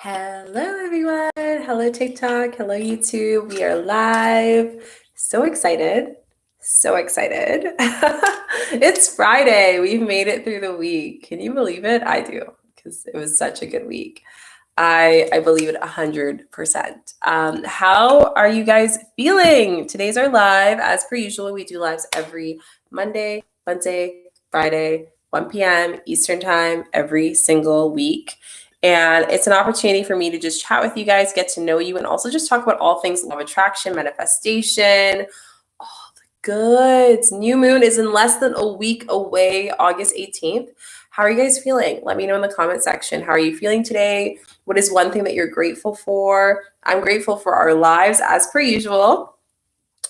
Hello, everyone. Hello, TikTok. Hello, YouTube. We are live. So excited. So excited. It's Friday. We've made it through the week. Can you believe it? I do, because it was such a good week. I believe it 100%. How are you guys feeling? Today's our live. As per usual, we do lives every Monday, Wednesday, Friday, 1 p.m. Eastern Time every single week. And it's an opportunity for me to just chat with you guys, get to know you, and also just talk about all things law of attraction, manifestation, all the goods. New moon is in less than a week away, August 18th. How are you guys feeling? Let me know in the comment section. How are you feeling today? What is one thing that you're grateful for? I'm grateful for our lives as per usual.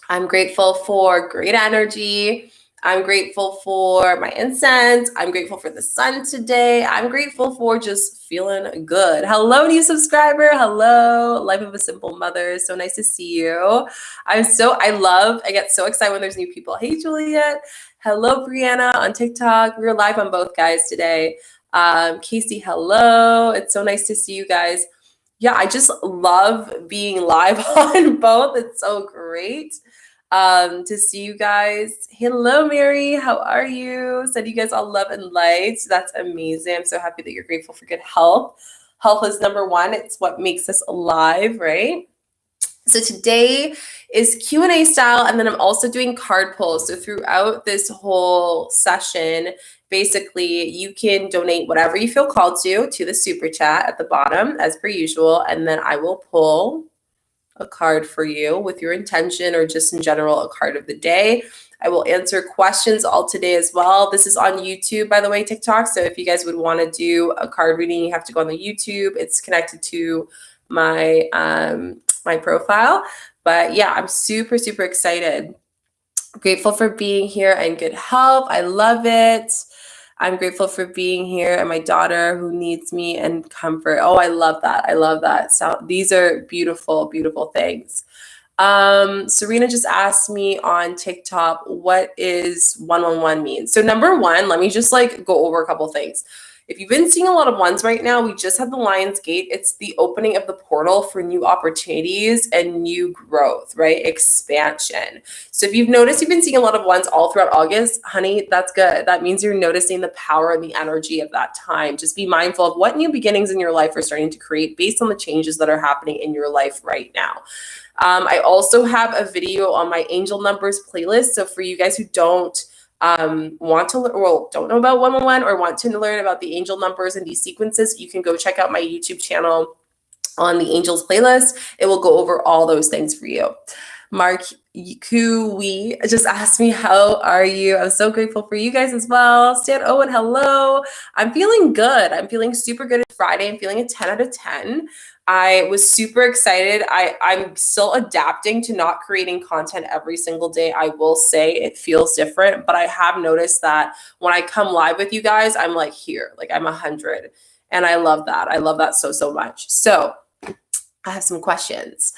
I'm grateful for great energy. I'm grateful for my incense. I'm grateful for the sun today. I'm grateful for just feeling good. Hello, new subscriber. Hello, Life of a Simple Mother. So nice to see you. I get so excited when there's new people. Hey, Juliet. Hello, Brianna on TikTok. We're live on both guys today. Casey, hello. It's so nice to see you guys. Yeah, I just love being live on both. It's so great to see you guys. Hello, Mary. How are you? Said you guys all love and light. That's amazing. I'm so happy that you're grateful for good health. Health is number one. It's what makes us alive, right? So today is Q&A style, and then I'm also doing card pulls. So throughout this whole session, basically you can donate whatever you feel called to the super chat at the bottom as per usual, and then I will pull a card for you with your intention or just in general a card of the day. I will answer questions all today as well. This is on YouTube, by the way, TikTok. So if you guys would want to do a card reading, you have to go on the YouTube. It's connected to my my profile. But yeah, I'm super, super excited. Grateful for being here and good health. I love it. I'm grateful for being here and my daughter who needs me and comfort. Oh, I love that. I love that. So these are beautiful, beautiful things. Serena just asked me on TikTok, what is 111 mean? So number one, let me just go over a couple things. If you've been seeing a lot of ones right now, we just had the Lion's Gate. It's the opening of the portal for new opportunities and new growth, right? Expansion. So if you've noticed, you've been seeing a lot of ones all throughout August, honey, that's good. That means you're noticing the power and the energy of that time. Just be mindful of what new beginnings in your life are starting to create based on the changes that are happening in your life right now. I also have a video on my angel numbers playlist. So for you guys who don't want to don't know about 111 or want to learn about the angel numbers and these sequences, you can go check out my YouTube channel on the angels playlist. It will go over all those things for you. Mark Kui just asked me, how are you? I'm so grateful for you guys as well. Stan Owen, hello. I'm feeling good. I'm feeling super good. It's Friday. I'm feeling a 10 out of 10. I was super excited. I'm still adapting to not creating content every single day. I will say it feels different, but I have noticed that when I come live with you guys, I'm here, I'm 100. And I love that. I love that so, so much. So I have some questions.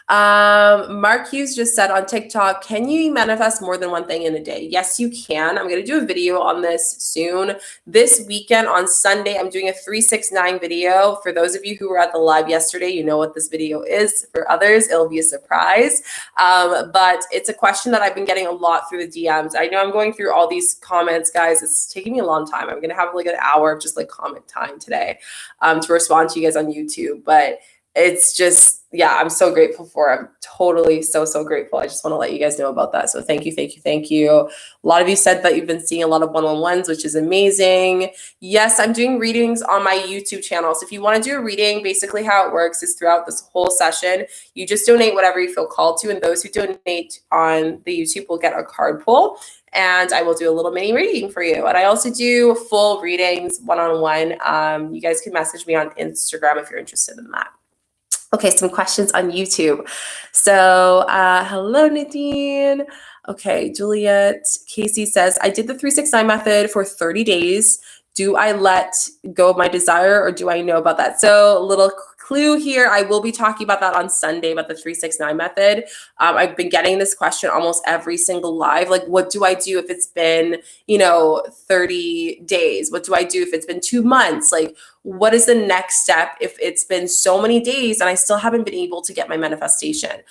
Mark Hughes just said on TikTok, can you manifest more than one thing in a day? Yes, you can. I'm going to do a video on this soon. This weekend on Sunday, I'm doing a 369 video. For those of you who were at the live yesterday, you know what this video is. For others, it'll be a surprise. But it's a question that I've been getting a lot through the DMs. I know I'm going through all these comments, guys. It's taking me a long time. I'm going to have an hour of just comment time today to respond to you guys on YouTube. But it's just, yeah, I'm so grateful for it. I'm totally so grateful. I just want to let you guys know about that. So thank you, thank you, thank you. A lot of you said that you've been seeing a lot of 111s, which is amazing. Yes, I'm doing readings on my YouTube channel. So if you want to do a reading, basically how it works is throughout this whole session, you just donate whatever you feel called to. And those who donate on the YouTube will get a card pull. And I will do a little mini reading for you. And I also do full readings one-on-one. You guys can message me on Instagram if you're interested in that. Okay, some questions on YouTube. So, hello, Nadine. Okay, Juliet. Casey says, I did the 369 method for 30 days. Do I let go of my desire or do I know about that? So, a little clue here. I will be talking about that on Sunday about the 369 method. I've been getting this question almost every single live. What do I do if it's been, 30 days? What do I do if it's been 2 months? what is the next step if it's been so many days and I still haven't been able to get my manifestation?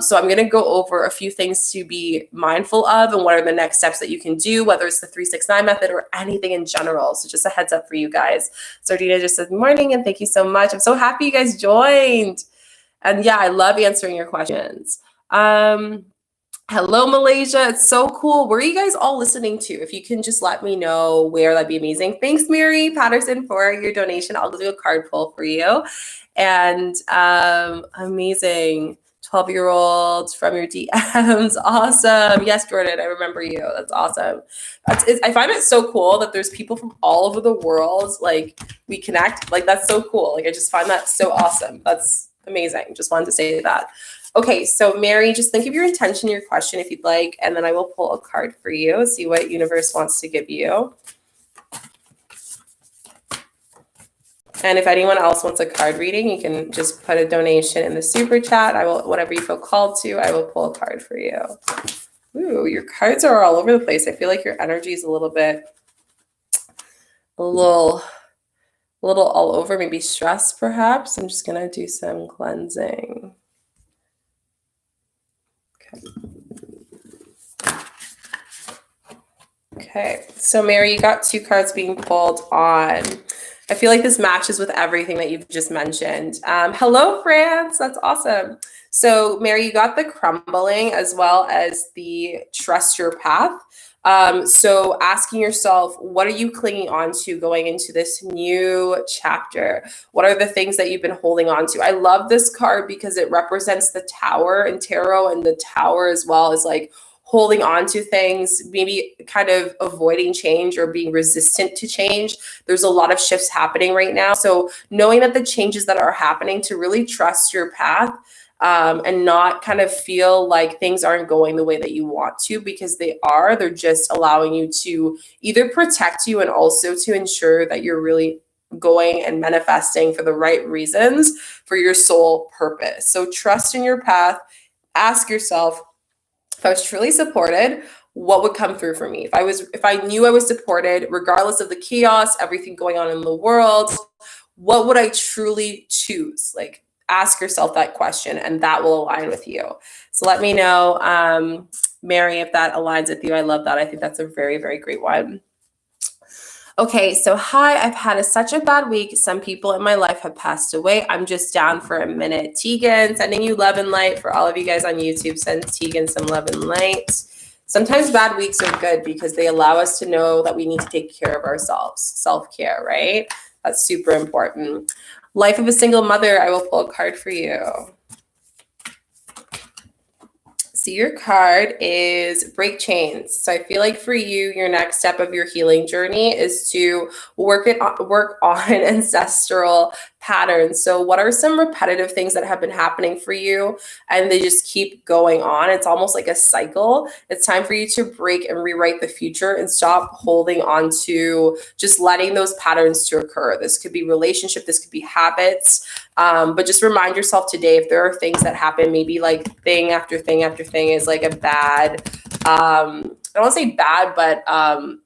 So I'm going to go over a few things to be mindful of and what are the next steps that you can do, whether it's the 369 method or anything in general. So just a heads up for you guys. Sardina just said morning and thank you so much. I'm so happy you guys joined. And yeah, I love answering your questions. Hello, Malaysia. It's so cool. Where are you guys all listening to? If you can just let me know where, that'd be amazing. Thanks, Mary Patterson, for your donation. I'll do a card pull for you. And amazing. 12-year-olds from your DMs. Awesome. Yes, Jordan, I remember you. That's awesome. I find it so cool that there's people from all over the world, like, we connect. Like, that's so cool. Like, I just find that so awesome. That's amazing. Just wanted to say that. Okay, so Mary, just think of your intention, your question if you'd like, and then I will pull a card for you, see what universe wants to give you. And if anyone else wants a card reading, you can just put a donation in the super chat. I will, whatever you feel called to, I will pull a card for you. Ooh, your cards are all over the place. I feel like your energy is a little all over, maybe stress perhaps. I'm just gonna do some cleansing. Okay, so Mary, you got 2 cards being pulled on. I feel like this matches with everything that you've just mentioned. Hello, France. That's awesome. So Mary, you got the crumbling as well as the trust your path. So asking yourself, what are you clinging on to going into this new chapter? What are the things that you've been holding on to? I love this card because it represents the tower in tarot, and the tower as well is like holding on to things, maybe kind of avoiding change or being resistant to change. There's a lot of shifts happening right now. So knowing that the changes that are happening, to really trust your path, and not kind of feel like things aren't going the way that you want to, because they are. They're just allowing you to either protect you and also to ensure that you're really going and manifesting for the right reasons for your soul purpose. So trust in your path. Ask yourself, if I was truly supported, what would come through for me? If I knew I was supported, regardless of the chaos, everything going on in the world, what would I truly choose? Like, ask yourself that question, and that will align with you. So let me know, Mary, if that aligns with you. I love that. I think that's a very, very great one. Okay, so hi, I've had such a bad week. Some people in my life have passed away. I'm just down for a minute. Tegan, sending you love and light. For all of you guys on YouTube, send Tegan some love and light. Sometimes bad weeks are good because they allow us to know that we need to take care of ourselves. Self-care, right? That's super important. Life of a single mother, I will pull a card for you. So your card is break chains. So I feel like for you, your next step of your healing journey is to work on ancestral patterns. So what are some repetitive things that have been happening for you and they just keep going on? It's almost like a cycle. It's time for you to break and rewrite the future and stop holding on to just letting those patterns to occur. This could be relationship, this could be habits. But just remind yourself today, if there are things that happen, maybe like thing after thing after thing is like a bad, I don't want to say bad, but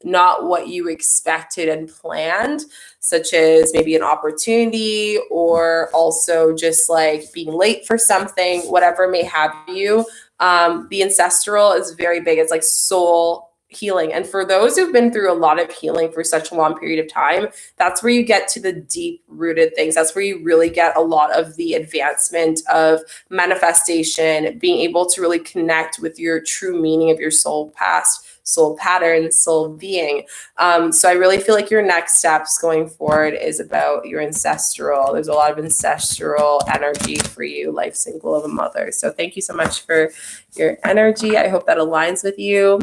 not what you expected and planned, such as maybe an opportunity or also just like being late for something, whatever may have you. The ancestral is very big. It's like soul healing. And for those who've been through a lot of healing for such a long period of time, that's where you get to the deep rooted things. That's where you really get a lot of the advancement of manifestation, being able to really connect with your true meaning of your soul past, soul pattern, soul being. So I really feel like your next steps going forward is about your ancestral. There's a lot of ancestral energy for you, life single of a mother. So thank you so much for your energy. I hope that aligns with you.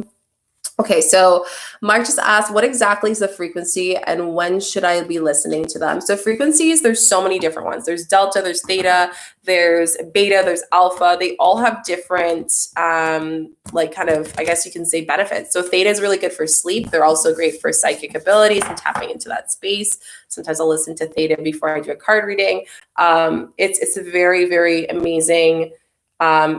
Okay, so Mark just asked, what exactly is the frequency and when should I be listening to them? So frequencies, there's so many different ones. There's delta, there's theta, there's beta, there's alpha. They all have different, like kind of, I guess you can say benefits. So theta is really good for sleep. They're also great for psychic abilities and tapping into that space. Sometimes I'll listen to theta before I do a card reading. It's a very, very amazing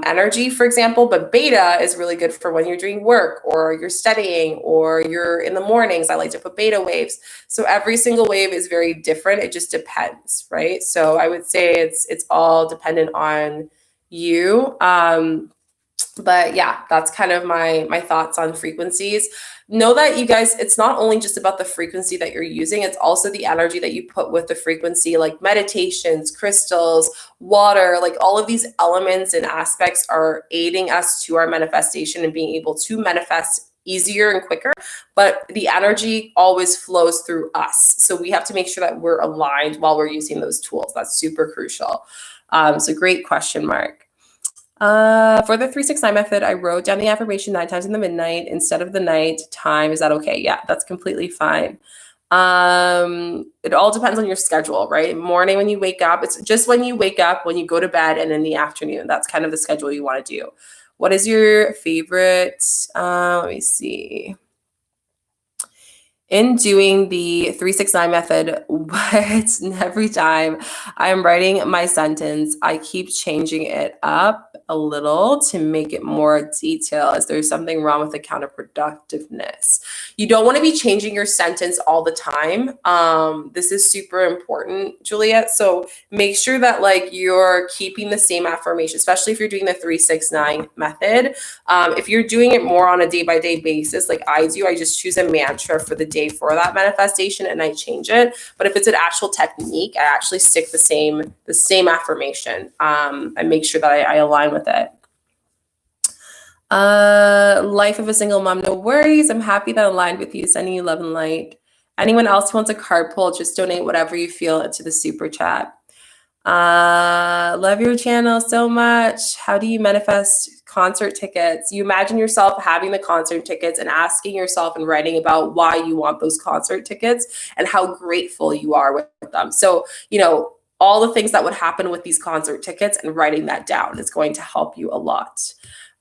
energy, for example, but beta is really good for when you're doing work or you're studying or you're in the mornings. I like to put beta waves. So every single wave is very different. It just depends, right? So I would say it's all dependent on you. But yeah, that's kind of my thoughts on frequencies. Know that you guys, it's not only just about the frequency that you're using, it's also the energy that you put with the frequency, like meditations, crystals, water, like all of these elements and aspects are aiding us to our manifestation and being able to manifest easier and quicker, but the energy always flows through us. So we have to make sure that we're aligned while we're using those tools. That's super crucial. So great question, Mark. For the 369 method, I wrote down the affirmation 9 times in the midnight instead of the night time. Is that okay? Yeah, that's completely fine. It all depends on your schedule, right? Morning when you wake up, it's just when you wake up, when you go to bed, and in the afternoon. That's kind of the schedule you want to do. What is your favorite? Let me see. In doing the 369 method, what every time I'm writing my sentence, I keep changing it up a little to make it more detailed. Is there something wrong with the counterproductiveness? You don't want to be changing your sentence all the time. This is super important, Juliet. So make sure that like you're keeping the same affirmation, especially if you're doing the 369 method. If you're doing it more on a day-by-day basis, like I do, I just choose a mantra for the day for that manifestation and I change it. But if it's an actual technique, I actually stick the same affirmation and make sure that I align with it. Life of a single mom, no worries. I'm happy that I aligned with you. Sending you love and light. Anyone else who wants a card pull, just donate whatever you feel into the super chat. Love your channel so much. How do you manifest concert tickets? You imagine yourself having the concert tickets and asking yourself and writing about why you want those concert tickets and how grateful you are with them. So, you know, all the things that would happen with these concert tickets and writing that down is going to help you a lot.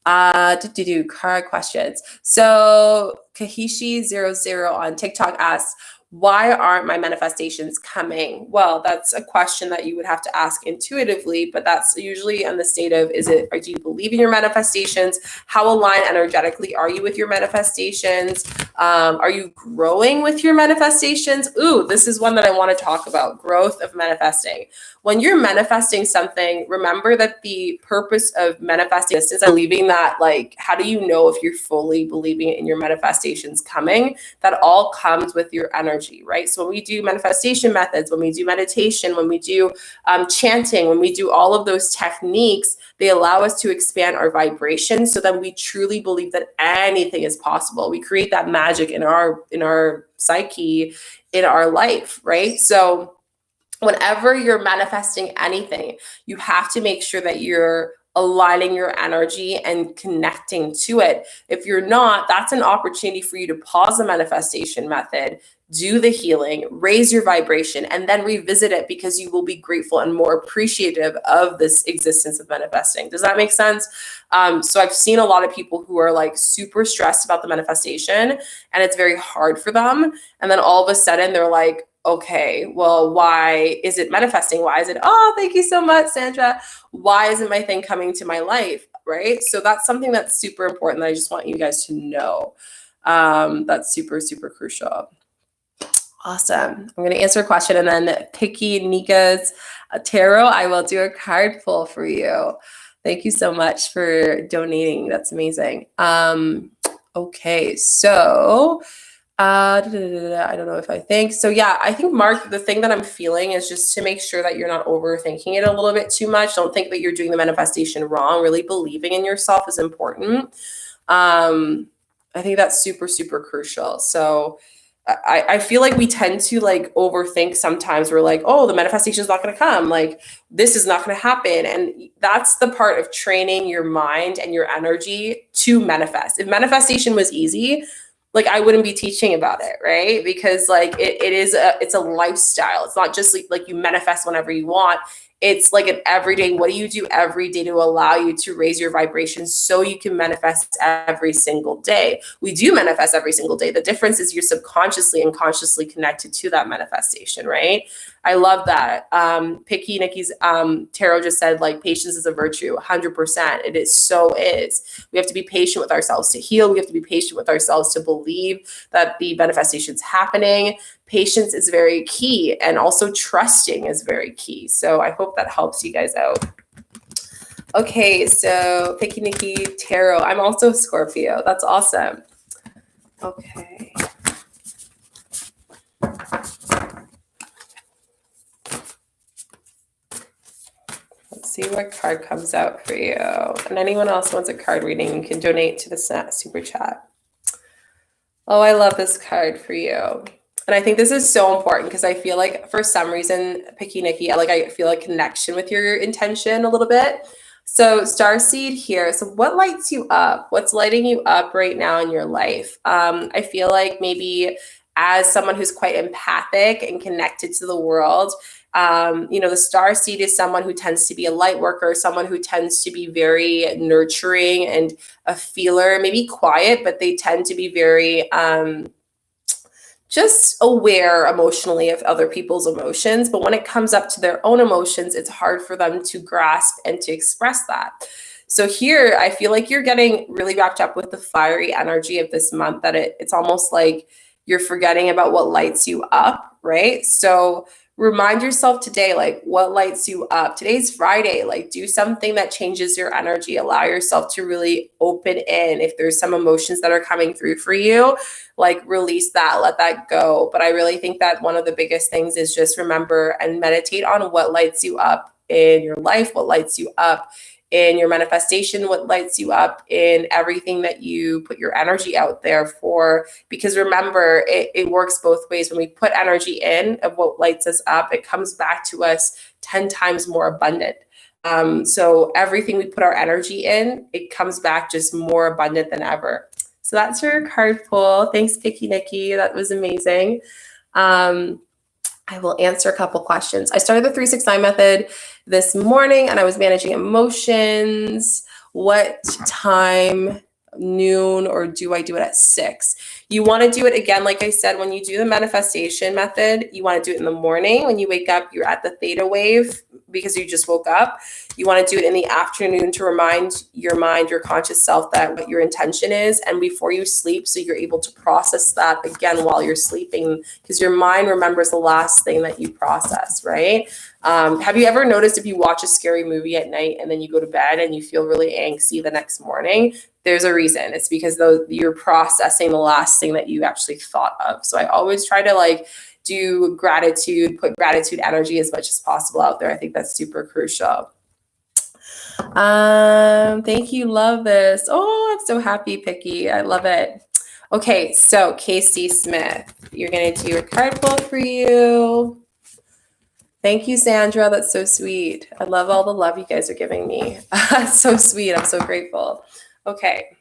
Card questions. So Kahishi00 on TikTok asks, why aren't my manifestations coming? Well, that's a question that you would have to ask intuitively, but that's usually on the state of, do you believe in your manifestations? How aligned energetically are you with your manifestations? Are you growing with your manifestations? Ooh, this is one that I want to talk about, growth of manifesting. When you're manifesting something, remember that the purpose of manifesting is believing that, like, how do you know if you're fully believing in your manifestations coming? That all comes with your energy, right? So when we do manifestation methods, when we do meditation, when we do chanting, when we do all of those techniques, they allow us to expand our vibration. So then we truly believe that anything is possible. We create that magic in our psyche, in our life, right? So whenever you're manifesting anything, you have to make sure that you're aligning your energy and connecting to it. If you're not, that's an opportunity for you to pause the manifestation method, do the healing, raise your vibration, and then revisit it because you will be grateful and more appreciative of this existence of manifesting. Does that make sense? So I've seen a lot of people who are like super stressed about the manifestation and it's very hard for them. And then all of a sudden they're like, okay, well, why is it manifesting? Why is it, oh, thank you so much, Sandra. Why isn't my thing coming to my life, right? So that's something that's super important that I just want you guys to know. That's super, super crucial. Awesome. I'm going to answer a question and then Picky Nika's tarot, I will do a card pull for you. Thank you so much for donating. That's amazing. Okay, so I don't know if I think. So yeah, I think, Mark, the thing that I'm feeling is just to make sure that you're not overthinking it a little bit too much. Don't think that you're doing the manifestation wrong. Really believing in yourself is important. I think that's super, super crucial. So I feel like we tend to like overthink sometimes. We're like, oh, the manifestation is not going to come. Like, this is not going to happen. And that's the part of training your mind and your energy to manifest. If manifestation was easy, like I wouldn't be teaching about it, right? Because like it's a lifestyle. It's not just like you manifest whenever you want. It's like an everyday, what do you do every day to allow you to raise your vibration so you can manifest every single day? We do manifest every single day. The difference is you're subconsciously and consciously connected to that manifestation, right? I love that. Picky Nikki's tarot just said, like, patience is a virtue. 100%. It is, so is. We have to be patient with ourselves to heal. We have to be patient with ourselves to believe that the manifestation's happening. Patience is very key, and also trusting is very key. So I hope that helps you guys out. Okay, so Picky Nikki Tarot. I'm also Scorpio. That's awesome. Okay. Let's see what card comes out for you. And anyone else wants a card reading, you can donate to the super chat. Oh, I love this card for you. And I think this is so important because I feel like for some reason, Picky Nikki, I feel a connection with your intention a little bit. So Starseed here. So what lights you up? What's lighting you up right now in your life? I feel like maybe as someone who's quite empathic and connected to the world, the star seed is someone who tends to be a light worker, someone who tends to be very nurturing and a feeler, maybe quiet, but they tend to be very just aware emotionally of other people's emotions. But when it comes up to their own emotions, it's hard for them to grasp and to express that. So here, I feel like you're getting really wrapped up with the fiery energy of this month, that it's almost like you're forgetting about what lights you up, right? So remind yourself today, like, what lights you up? Today's Friday, like, do something that changes your energy. Allow yourself to really open in. If there's some emotions that are coming through for you, like, release that, let that go. But I really think that one of the biggest things is just remember and meditate on what lights you up in your life, what lights you up in your manifestation, what lights you up in everything that you put your energy out there for. Because remember, it works both ways. When we put energy in of what lights us up, it comes back to us 10 times more abundant. So everything we put our energy in, it comes back just more abundant than ever. So that's your card pull. Thanks, Picky Nikki. That was amazing. I will answer a couple questions. I started the 369 method this morning and I was managing emotions. What time? Noon, or do I do it at 6? You want to do it again, like I said, when you do the manifestation method, you want to do it in the morning. When you wake up, you're at the theta wave because you just woke up. You want to do it in the afternoon to remind your mind, your conscious self, that what your intention is, and before you sleep, so you're able to process that again while you're sleeping, because your mind remembers the last thing that you process, right? Have you ever noticed if you watch a scary movie at night and then you go to bed and you feel really angsty the next morning? There's a reason. It's because you're processing the last thing that you actually thought of. So I always try to do gratitude, put gratitude energy as much as possible out there. I think that's super crucial. Thank you. Love this. Oh, I'm so happy, Picky. I love it. Okay, so Casey Smith, you're going to do a card pull for you. Thank you, Sandra. That's so sweet. I love all the love you guys are giving me. So sweet. I'm so grateful. Okay.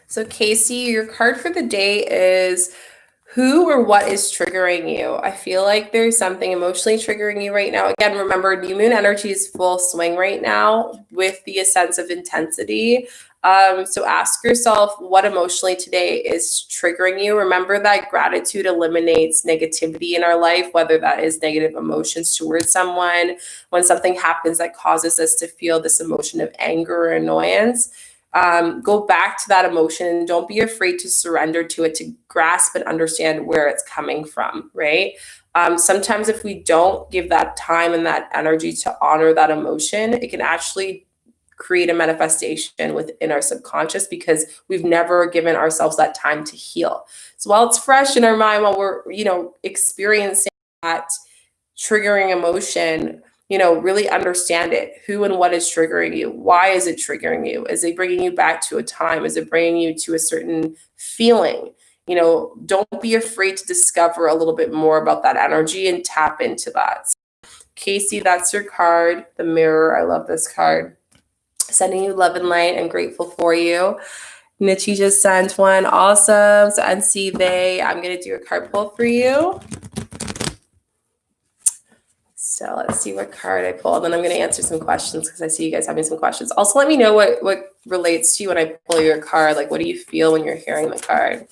So Casey, your card for the day is who or what is triggering you? I feel like there's something emotionally triggering you right now. Again, remember, new moon energy is full swing right now with the sense of intensity. So ask yourself what emotionally today is triggering you. Remember that gratitude eliminates negativity in our life, whether that is negative emotions towards someone. When something happens that causes us to feel this emotion of anger or annoyance, go back to that emotion and don't be afraid to surrender to it, to grasp and understand where it's coming from, right? Sometimes if we don't give that time and that energy to honor that emotion, it can actually create a manifestation within our subconscious because we've never given ourselves that time to heal. So while it's fresh in our mind, while we're, experiencing that triggering emotion, really understand it. Who and what is triggering you? Why is it triggering you? Is it bringing you back to a time? Is it bringing you to a certain feeling? Don't be afraid to discover a little bit more about that energy and tap into that. So, Casey, that's your card, the mirror. I love this card. Sending you love and light. I'm grateful for you. Nichi just sent one. Awesome. So NC, they, I'm going to do a card pull for you. So let's see what card I pulled. Then I'm going to answer some questions because I see you guys having some questions. Also, let me know what relates to you when I pull your card. Like, what do you feel when you're hearing the card?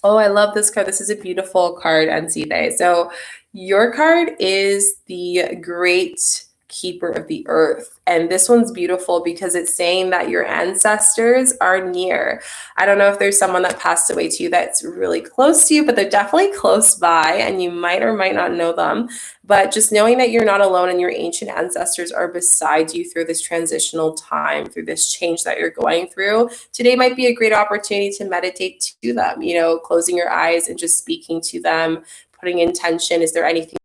Oh, I love this card. This is a beautiful card, NC Day. So your card is the great keeper of the earth. And this one's beautiful because it's saying that your ancestors are near. I don't know if there's someone that passed away to you that's really close to you, but they're definitely close by and you might or might not know them. But just knowing that you're not alone and your ancient ancestors are beside you through this transitional time, through this change that you're going through, today might be a great opportunity to meditate to them, you know, closing your eyes and just speaking to them, putting intention. Is there anything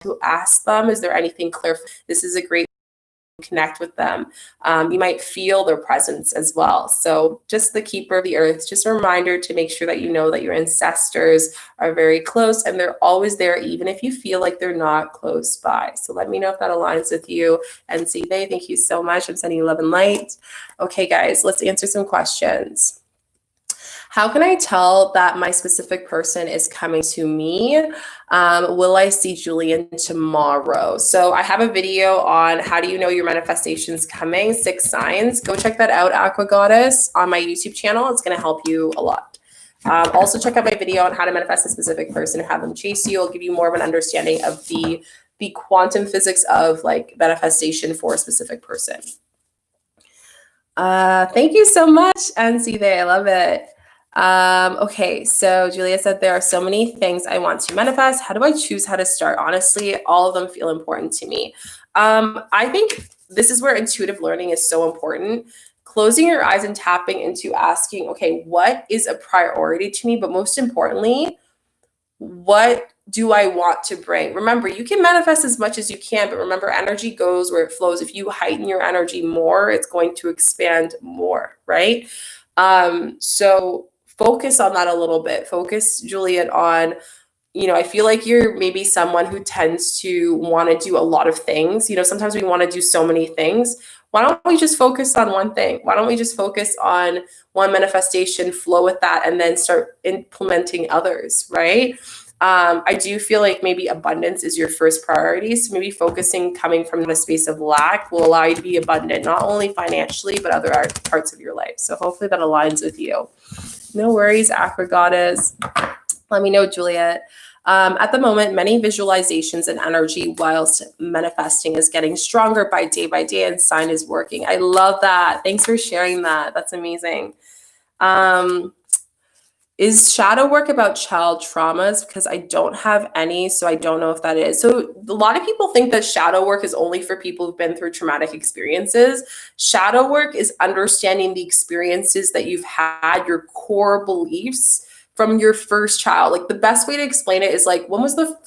to ask them? Is there anything clear? This is a great connect with them. You might feel their presence as well. So just the keeper of the earth, just a reminder to make sure that you know that your ancestors are very close and they're always there, even if you feel like they're not close by. So let me know if that aligns with you. And see, they, thank you so much. I'm sending you love and light. Okay, guys, let's answer some questions. How can I tell that my specific person is coming to me? Will I see Julian tomorrow? So I have a video on how do you know your manifestation's coming, 6 signs. Go check that out, Aqua Goddess, on my YouTube channel. It's going to help you a lot. Also check out my video on how to manifest a specific person and have them chase you. It'll give you more of an understanding of the quantum physics of like manifestation for a specific person. Thank you so much, NC there. I love it. Okay, so Julia said there are so many things I want to manifest. How do I choose how to start? Honestly, all of them feel important to me. I think this is where intuitive learning is so important. Closing your eyes and tapping into asking, okay, what is a priority to me? But most importantly, what do I want to bring? Remember, you can manifest as much as you can, but remember, energy goes where it flows. If you heighten your energy more, it's going to expand more, right? So focus on that a little bit. Focus, Juliet, on, you know, I feel like you're maybe someone who tends to want to do a lot of things. You know, sometimes we want to do so many things. Why don't we just focus on one thing? Why don't we just focus on one manifestation, flow with that, and then start implementing others, right? I do feel like maybe abundance is your first priority. So maybe focusing coming from a space of lack will allow you to be abundant, not only financially, but other parts of your life. So hopefully that aligns with you. No worries, Aqua Goddess. Let me know, Juliet. At the moment, many visualizations and energy whilst manifesting is getting stronger by day, and sign is working. I love that. Thanks for sharing that. That's amazing. Is shadow work about child traumas? Because I don't have any, so I don't know if that is. So a lot of people think that shadow work is only for people who've been through traumatic experiences. Shadow work is understanding the experiences that you've had, your core beliefs from your first child. Like the best way to explain it is like, when was the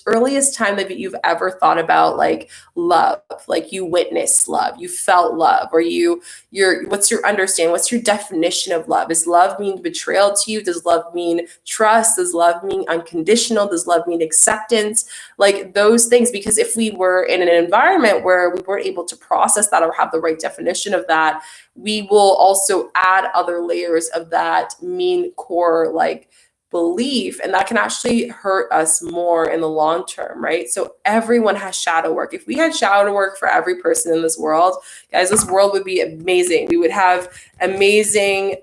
earliest time that you've ever thought about like love? Like you witnessed love, you felt love, or what's your understanding? What's your definition of love? Does love mean betrayal to you? Does love mean trust? Does love mean unconditional? Does love mean acceptance? Like those things, because if we were in an environment where we weren't able to process that or have the right definition of that, we will also add other layers of that mean core like belief, and that can actually hurt us more in the long term, right? So everyone has shadow work. If we had shadow work for every person in this world, guys, this world would be amazing. We would have amazing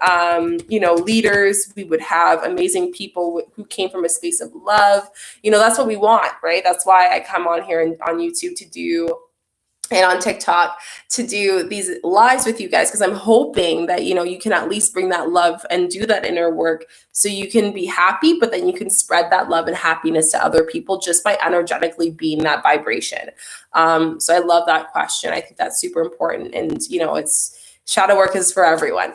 leaders. We would have amazing people who came from a space of love. You know, that's what we want, right? That's why I come on here and on YouTube to do, and on TikTok to do these lives with you guys, because I'm hoping that, you know, you can at least bring that love and do that inner work so you can be happy, but then you can spread that love and happiness to other people just by energetically being that vibration. So I love that question. I think that's super important. And, you know, shadow work is for everyone.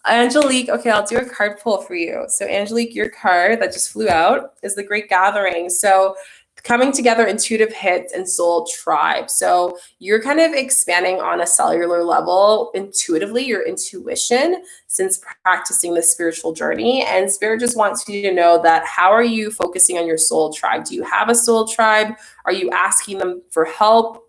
Angelique, okay, I'll do a card pull for you. So Angelique, your card that just flew out is the Great Gathering. So coming together, intuitive hits, and soul tribe. So you're kind of expanding on a cellular level intuitively, your intuition, since practicing the spiritual journey. And Spirit just wants you to know that how are you focusing on your soul tribe? Do you have a soul tribe? Are you asking them for help?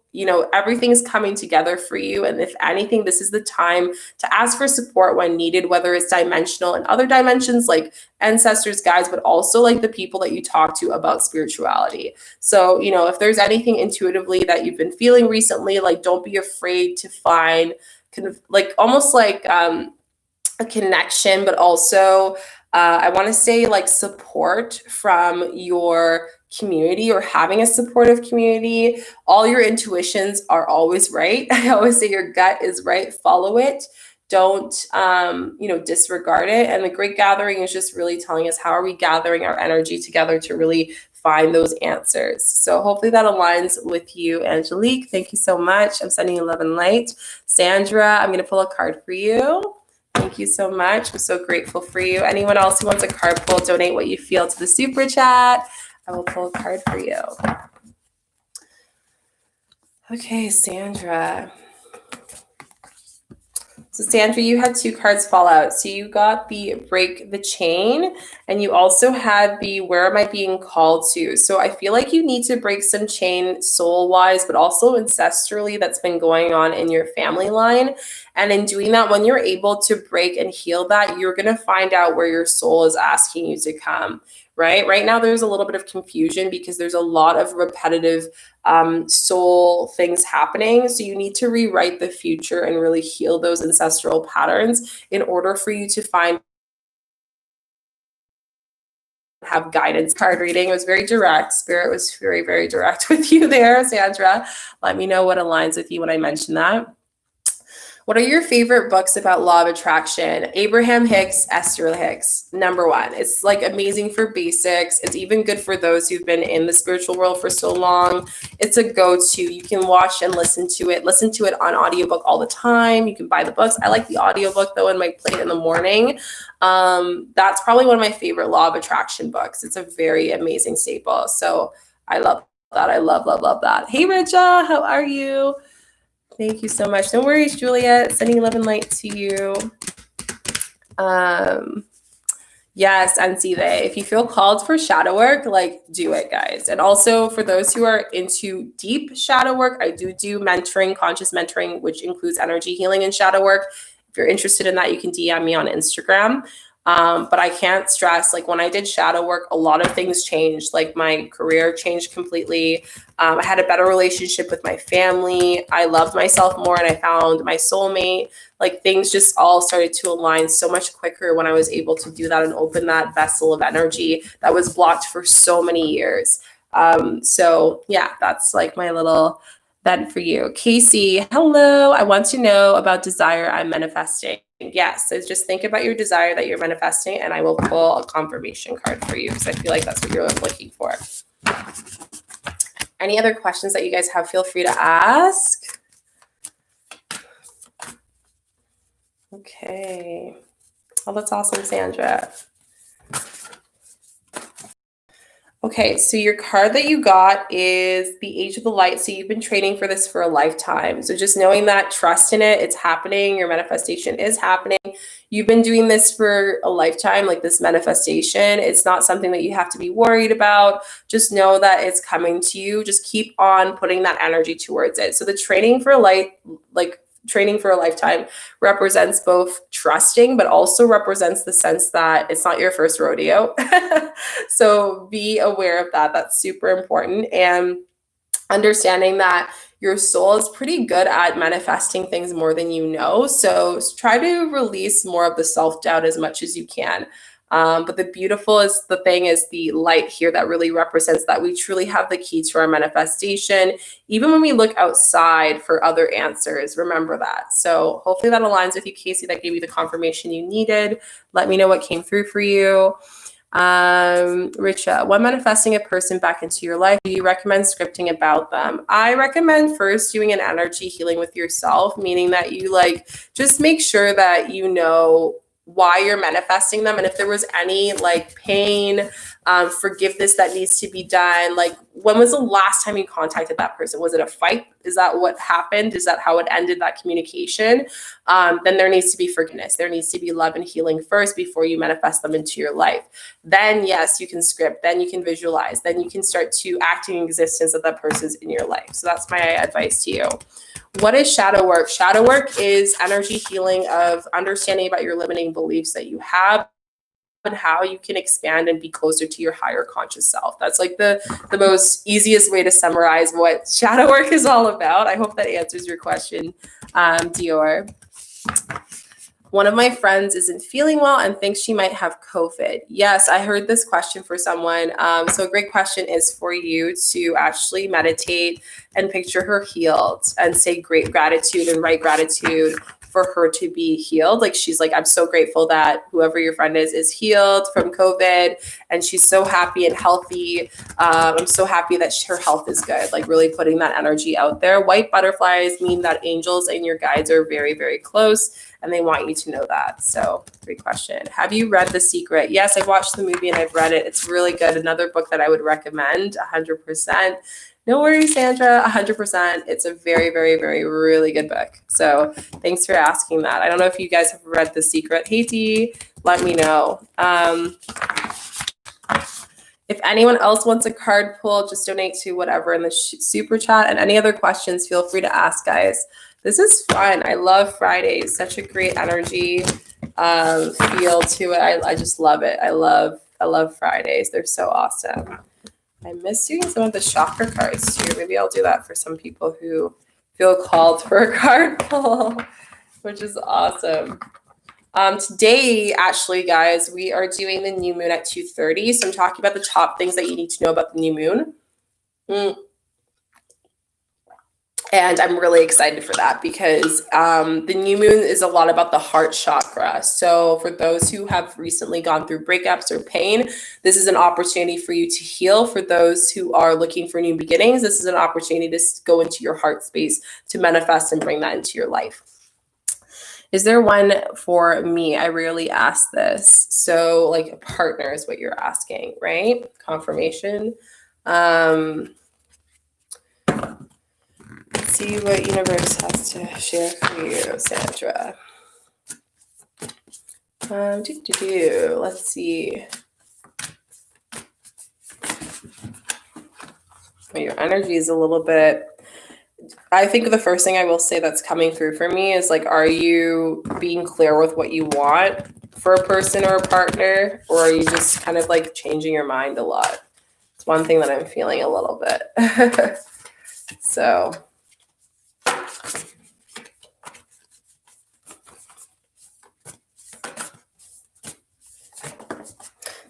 everything's coming together for you. And if anything, this is the time to ask for support when needed, whether it's dimensional and other dimensions like ancestors, guides, but also like the people that you talk to about spirituality. So, if there's anything intuitively that you've been feeling recently, like don't be afraid to find kind of like almost like a connection, but also I want to say like support from your community or having a supportive community. All your intuitions are always right. I always say your gut is right. Follow it. Don't, disregard it. And the Great Gathering is just really telling us how are we gathering our energy together to really find those answers. So hopefully that aligns with you, Angelique. Thank you so much. I'm sending you love and light. Sandra, I'm going to pull a card for you. Thank you so much. I'm so grateful for you. Anyone else who wants a card pull, donate what you feel to the super chat. I will pull a card for you. Okay, Sandra. So Sandra, you had 2 cards fall out. So you got the break the chain, and you also had the where am I being called to? So I feel like you need to break some chain soul-wise, but also ancestrally that's been going on in your family line. And in doing that, when you're able to break and heal that, you're going to find out where your soul is asking you to come, right? Right now, there's a little bit of confusion because there's a lot of repetitive soul things happening. So you need to rewrite the future and really heal those ancestral patterns in order for you to have guidance. Card reading. It was very direct. Spirit was very, very direct with you there, Sandra. Let me know what aligns with you when I mention that. What are your favorite books about law of attraction? Abraham Hicks, Esther Hicks, number 1. It's like amazing for basics. It's even good for those who've been in the spiritual world for so long. It's a go-to. You can watch and listen to it. Listen to it on audiobook all the time. You can buy the books. I like the audiobook though, and might play it in the morning. That's probably one of my favorite law of attraction books. It's a very amazing staple. So I love that. I love, love, love that. Hey, Richa, how are you? Thank you so much. No worries, Juliet. Sending love and light to you. Yes, and see they. If you feel called for shadow work, like do it, guys. And also for those who are into deep shadow work, I do mentoring, conscious mentoring, which includes energy healing and shadow work. If you're interested in that, you can DM me on Instagram. But I can't stress, like when I did shadow work, a lot of things changed. Like my career changed completely. I had a better relationship with my family. I loved myself more and I found my soulmate. Like things just all started to align so much quicker when I was able to do that and open that vessel of energy that was blocked for so many years. So yeah, that's like my little vent for you. Casey, hello. I want to know about desire I'm manifesting. Yes, so just think about your desire that you're manifesting and I will pull a confirmation card for you because I feel like that's what you're looking for. Any other questions that you guys have, feel free to ask. Okay. Oh, that's awesome, Sandra. Okay, so your card that you got is the Age of the Light. So you've been training for this for a lifetime. So just knowing that, trust in it, it's happening. Your manifestation is happening. You've been doing this for a lifetime, like this manifestation. It's not something that you have to be worried about. Just know that it's coming to you. Just keep on putting that energy towards it. So the training for training for a lifetime represents both trusting, but also represents the sense that it's not your first rodeo. So be aware of that. That's super important. And understanding that your soul is pretty good at manifesting things more than you know. So try to release more of the self-doubt as much as you can. But the thing is the light here that really represents that we truly have the key to our manifestation. Even when we look outside for other answers, remember that. So hopefully that aligns with you, Casey. That gave you the confirmation you needed. Let me know what came through for you. Richa, when manifesting a person back into your life, do you recommend scripting about them? I recommend first doing an energy healing with yourself, meaning that you just make sure that you know why you're manifesting them. And if there was any pain, forgiveness that needs to be done. Like, when was the last time you contacted that person? Was it a fight? Is that what happened? Is that how it ended, that communication? Then there needs to be forgiveness. There needs to be love and healing first before you manifest them into your life. Then, yes, you can script. Then you can visualize. Then you can start to act in existence that person's in your life. So that's my advice to you. What is shadow work? Shadow work is energy healing of understanding about your limiting beliefs that you have and how you can expand and be closer to your higher conscious self. That's like the most easiest way to summarize what shadow work is all about. I hope that answers your question, Dior. One of my friends isn't feeling well and thinks she might have COVID. Yes, I heard this question for someone. So a great question is for you to actually meditate and picture her healed and say great gratitude and write gratitude for her to be healed. Like, she's like, I'm so grateful that whoever your friend is healed from COVID and she's so happy and healthy. I'm so happy that her health is good. Like, really putting that energy out there. White butterflies mean that angels and your guides are very, very close and they want you to know that. So, great question. Have you read The Secret? Yes, I've watched the movie and I've read it. It's really good. Another book that I would recommend 100%. No worries, Sandra, 100%. It's a very, very, very, really good book. So thanks for asking that. I don't know if you guys have read The Secret. Hey, Dee, let me know. If anyone else wants a card pull, just donate to whatever in the super chat. And any other questions, feel free to ask, guys. This is fun. I love Fridays. Such a great energy feel to it. I just love it. I love Fridays. They're so awesome. I miss doing some of the chakra cards too. Maybe I'll do that for some people who feel called for a card pull, which is awesome. Today, actually, guys, we are doing the new moon at 2:30. So I'm talking about the top things that you need to know about the new moon. And I'm really excited for that because the new moon is a lot about the heart chakra. So for those who have recently gone through breakups or pain, this is an opportunity for you to heal. For those who are looking for new beginnings, this is an opportunity to go into your heart space to manifest and bring that into your life. Is there one for me? I rarely ask this. So like a partner is what you're asking, right? Confirmation. Let's see what universe has to share for you, Sandra. Let's see. Your energy is a little bit. I think the first thing I will say that's coming through for me is like, are you being clear with what you want for a person or a partner, or are you just kind of like changing your mind a lot? It's one thing that I'm feeling a little bit. So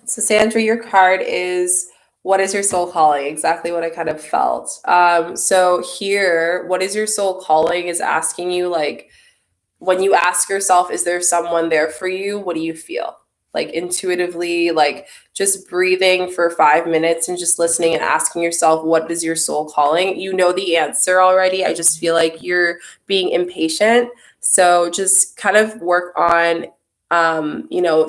Sandra, your card is, what is your soul calling? Exactly what I kind of felt. So here, what is your soul calling is asking you, like, when you ask yourself, is there someone there for you? What do you feel? Like intuitively, like just breathing for 5 minutes and just listening and asking yourself, what is your soul calling? You know the answer already. I just feel like you're being impatient. So just kind of work on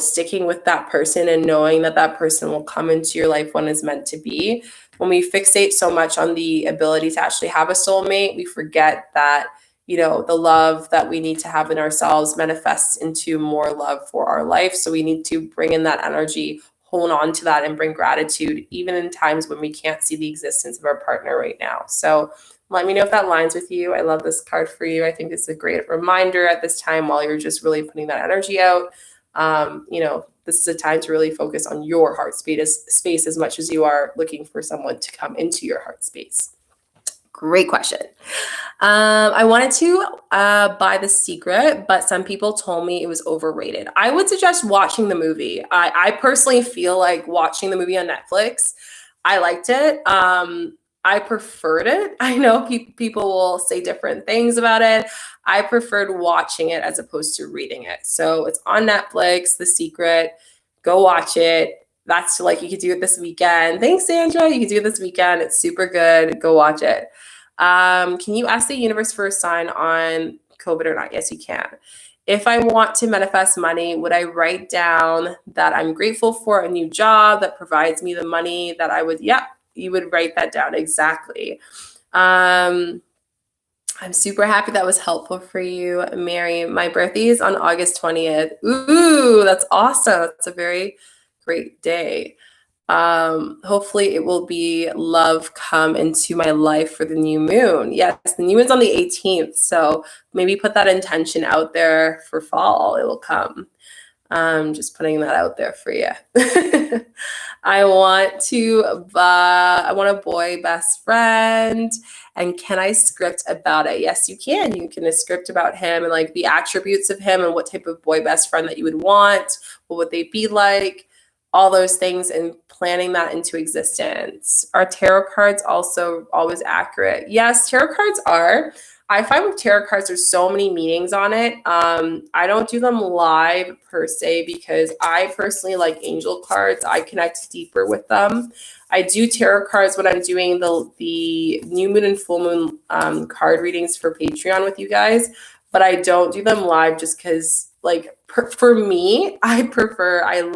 sticking with that person and knowing that that person will come into your life when it's meant to be. When we fixate so much on the ability to actually have a soulmate, we forget that, the love that we need to have in ourselves manifests into more love for our life. So we need to bring in that energy, hold on to that, and bring gratitude, even in times when we can't see the existence of our partner right now. So let me know if that aligns with you. I love this card for you. I think it's a great reminder at this time while you're just really putting that energy out. This is a time to really focus on your heart space as much as you are looking for someone to come into your heart space. Great question. I wanted to buy The Secret, but some people told me it was overrated. I would suggest watching the movie. I personally feel like watching the movie on Netflix. I liked it. I preferred it. I know people will say different things about it. I preferred watching it as opposed to reading it. So it's on Netflix, The Secret. Go watch it. That's like, you could do it this weekend. Thanks, Sandra. You can do it this weekend. It's super good. Go watch it. Can you ask the universe for a sign on COVID or not? Yes, you can. If I want to manifest money, would I write down that I'm grateful for a new job that provides me the money that I would, yeah, you would write that down. Exactly. I'm super happy that was helpful for you, Mary. My birthday is on August 20th. Ooh, that's awesome. That's a very great day. Hopefully it will be love come into my life for the new moon. Yes, the new moon's on the 18th. So maybe put that intention out there for fall. It will come. Just putting that out there for you. I want a boy best friend. And can I script about it? Yes, you can. You can script about him and like the attributes of him and what type of boy best friend that you would want. What would they be like? All those things and planning that into existence. Are tarot cards also always accurate? Yes, tarot cards are. I find with tarot cards, there's so many meanings on it. I don't do them live per se because I personally like angel cards. I connect deeper with them. I do tarot cards when I'm doing the new moon and full moon card readings for Patreon with you guys, but I don't do them live just because, like, for me, I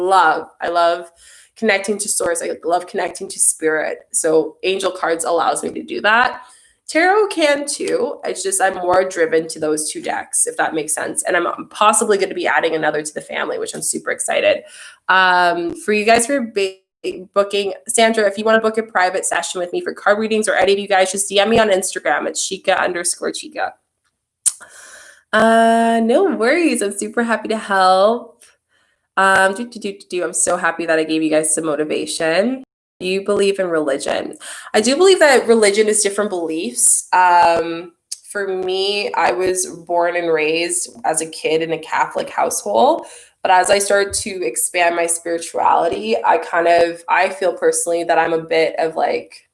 love connecting to source. I love connecting to spirit. So angel cards allows me to do that. Tarot can too. It's just I'm more driven to those two decks, if that makes sense. And I'm possibly going to be adding another to the family, which I'm super excited. For you guys for booking, Sandra, if you want to book a private session with me for card readings or any of you guys, just DM me on Instagram. It's Shika_Chica. No worries. I'm super happy to help. I'm so happy that I gave you guys some motivation. Do you believe in religion? I do believe that religion is different beliefs. For me, I was born and raised as a kid in a Catholic household. But as I started to expand my spirituality, I feel personally that I'm a bit of like,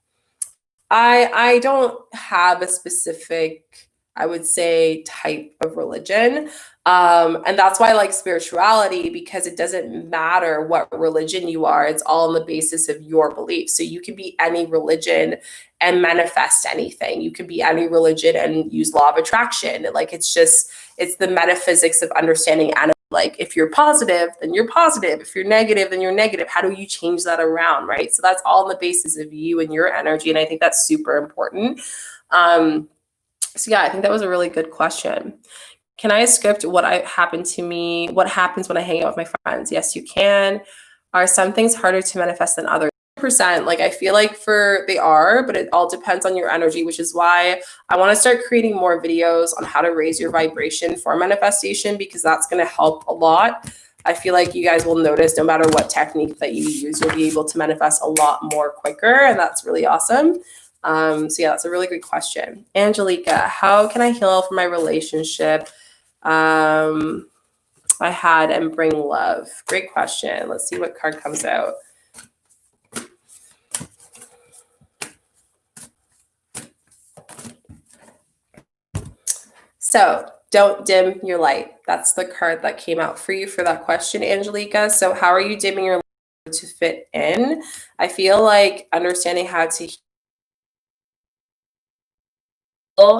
I don't have a specific, I would say, type of religion. And that's why I like spirituality, because it doesn't matter what religion you are. It's all on the basis of your beliefs. So you can be any religion and manifest anything. You can be any religion and use law of attraction. Like, it's the metaphysics of understanding. And like, if you're positive, then you're positive. If you're negative, then you're negative. How do you change that around, right? So that's all on the basis of you and your energy. And I think that's super important. So yeah, I think that was a really good question. Can I script what happens when I hang out with my friends? Yes, you can. Are some things harder to manifest than others? 100%. Like, I feel like they are, but it all depends on your energy, which is why I want to start creating more videos on how to raise your vibration for manifestation, because that's going to help a lot. I feel like you guys will notice no matter what technique that you use, you'll be able to manifest a lot more quicker. And that's really awesome. So yeah, that's a really good question. Angelica, how can I heal from my relationship I had and bring love? Great question. Let's see what card comes out. So don't dim your light. That's the card that came out for you for that question, Angelica. So how are you dimming your light to fit in? I feel like understanding how to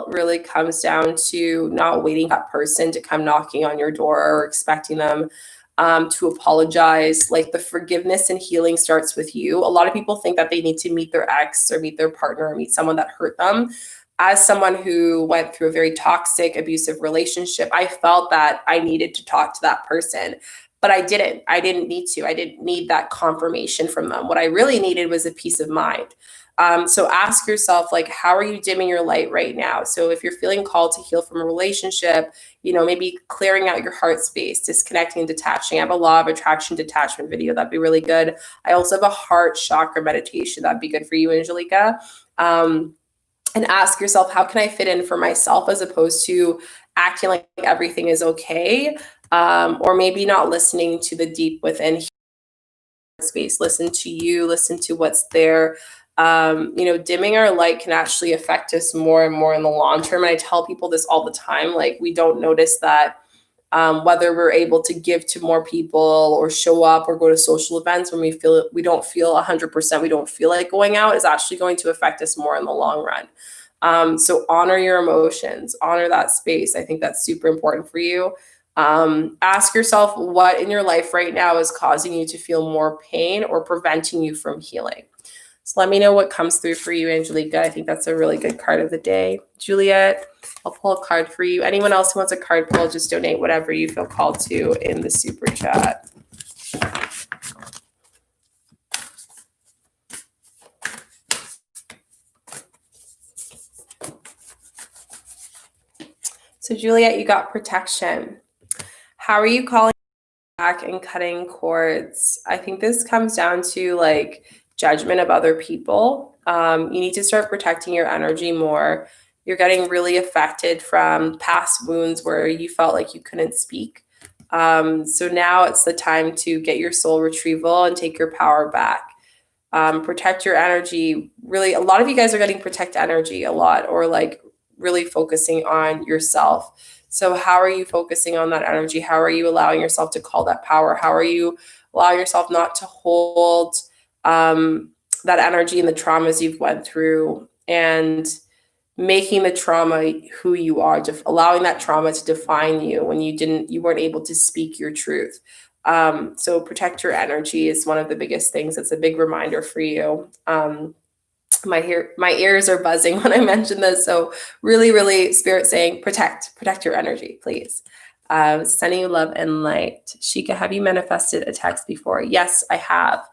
really comes down to not waiting for that person to come knocking on your door or expecting them to apologize. Like, the forgiveness and healing starts with you. A lot of people think that they need to meet their ex or meet their partner or meet someone that hurt them. As someone who went through a very toxic, abusive relationship, I felt that I needed to talk to that person. But I didn't need to. I didn't need that confirmation from them. What I really needed was a peace of mind. So ask yourself, like, how are you dimming your light right now? So if you're feeling called to heal from a relationship, maybe clearing out your heart space, disconnecting and detaching. I have a law of attraction detachment video. That'd be really good. I also have a heart chakra meditation. That'd be good for you, Angelica. And ask yourself, how can I fit in for myself, as opposed to acting like everything is okay, or maybe not listening to the deep within space. Listen to you, listen to what's there. Dimming our light can actually affect us more and more in the long term. And I tell people this all the time, like, we don't notice that whether we're able to give to more people or show up or go to social events when we don't feel 100%, we don't feel like going out, is actually going to affect us more in the long run. So honor your emotions, honor that space. I think that's super important for you. Ask yourself what in your life right now is causing you to feel more pain or preventing you from healing. So let me know what comes through for you, Angelica. I think that's a really good card of the day. Juliet, I'll pull a card for you. Anyone else who wants a card pull, just donate whatever you feel called to in the super chat. So Juliet, you got protection. How are you calling back and cutting cords? I think this comes down to like judgment of other people. You need to start protecting your energy more. You're getting really affected from past wounds where you felt like you couldn't speak. So now it's the time to get your soul retrieval and take your power back. Protect your energy. Really, a lot of you guys are getting protect energy a lot, or like really focusing on yourself. So how are you focusing on that energy? How are you allowing yourself to call that power? How are you allowing yourself not to hold that energy and the traumas you've went through, and making the trauma who you are, allowing that trauma to define you when you weren't able to speak your truth. So protect your energy is one of the biggest things. It's a big reminder for you. My ears are buzzing when I mention this. So really, really spirit saying, protect your energy, please. Sending you love and light. Shika, have you manifested a text before? Yes, I have.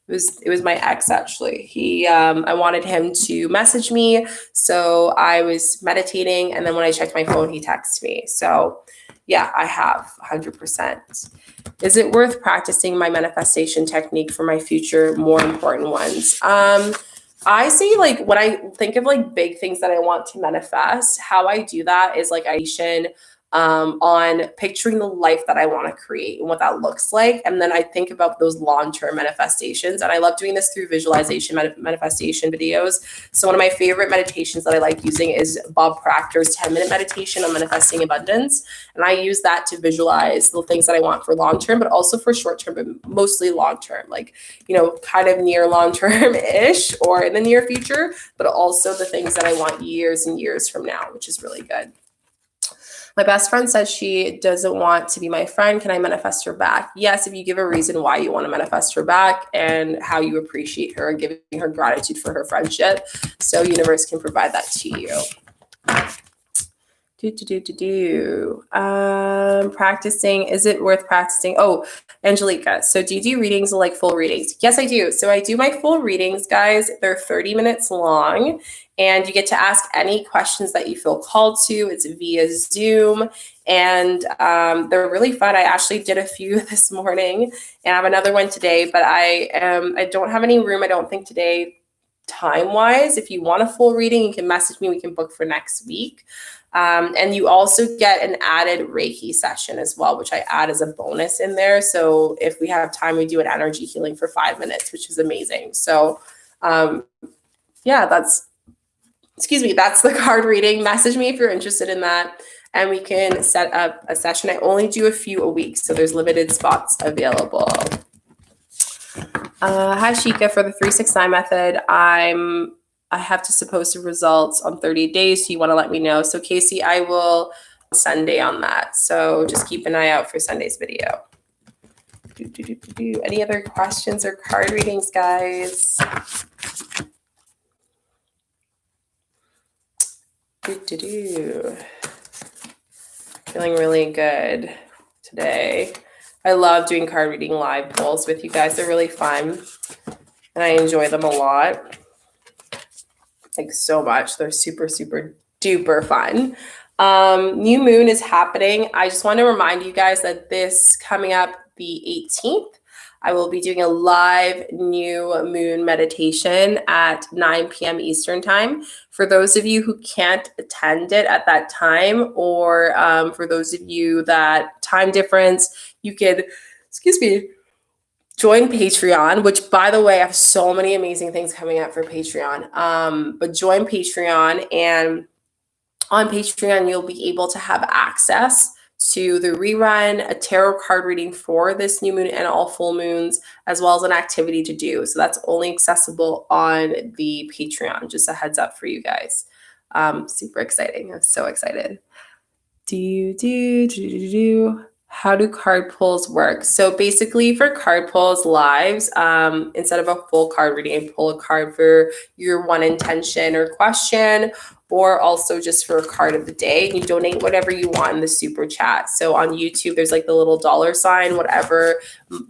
It was my ex, actually. I wanted him to message me. So I was meditating. And then when I checked my phone, he texted me. So yeah, I have 100%. Is it worth practicing my manifestation technique for my future, more important ones? I say, like, when I think of like big things that I want to manifest, how I do that is like on picturing the life that I want to create and what that looks like. And then I think about those long-term manifestations. And I love doing this through visualization manifestation videos. So one of my favorite meditations that I like using is Bob Proctor's 10-minute meditation on manifesting abundance. And I use that to visualize the things that I want for long-term, but also for short-term, but mostly long-term, like, kind of near long-term-ish or in the near future, but also the things that I want years and years from now, which is really good. My best friend says she doesn't want to be my friend. Can I manifest her back? Yes, if you give a reason why you want to manifest her back and how you appreciate her and giving her gratitude for her friendship. So universe can provide that to you. Practicing. Is it worth practicing? Oh, Angelica. So do you do readings like full readings? Yes, I do. So I do my full readings, guys. They're 30 minutes long, and you get to ask any questions that you feel called to. It's via Zoom, and they're really fun. I actually did a few this morning, and I have another one today, but I don't have any room, I don't think, today time-wise. If you want a full reading, you can message me. We can book for next week. And you also get an added Reiki session as well, which I add as a bonus in there. So if we have time, we do an energy healing for 5 minutes, which is amazing. So that's the card reading. Message me if you're interested in that, and we can set up a session. I only do a few a week, so there's limited spots available. Hi, Shika. For the 369 method, I have to post the results on 30 days. So you want to let me know. So Casey, I will Sunday on that. So just keep an eye out for Sunday's video. Any other questions or card readings, guys? Feeling really good today. I love doing card reading live polls with you guys. They're really fun, and I enjoy them a lot. Like, so much. They're super, super duper fun. New moon is happening. I just want to remind you guys that this coming up the 18th, I will be doing a live new moon meditation at 9 p.m. Eastern time. For those of you who can't attend it at that time, or for those of you that time difference, you could, join Patreon, which, by the way, I have so many amazing things coming up for Patreon. But join Patreon, and on Patreon, you'll be able to have access to the rerun, a tarot card reading for this new moon and all full moons, as well as an activity to do. So that's only accessible on the Patreon. Just a heads up for you guys. Super exciting. I'm so excited. How do card pulls work? So basically for card pulls lives, instead of a full card reading, I pull a card for your one intention or question, or also just for a card of the day. You donate whatever you want in the super chat. So on YouTube, there's like the little dollar sign, whatever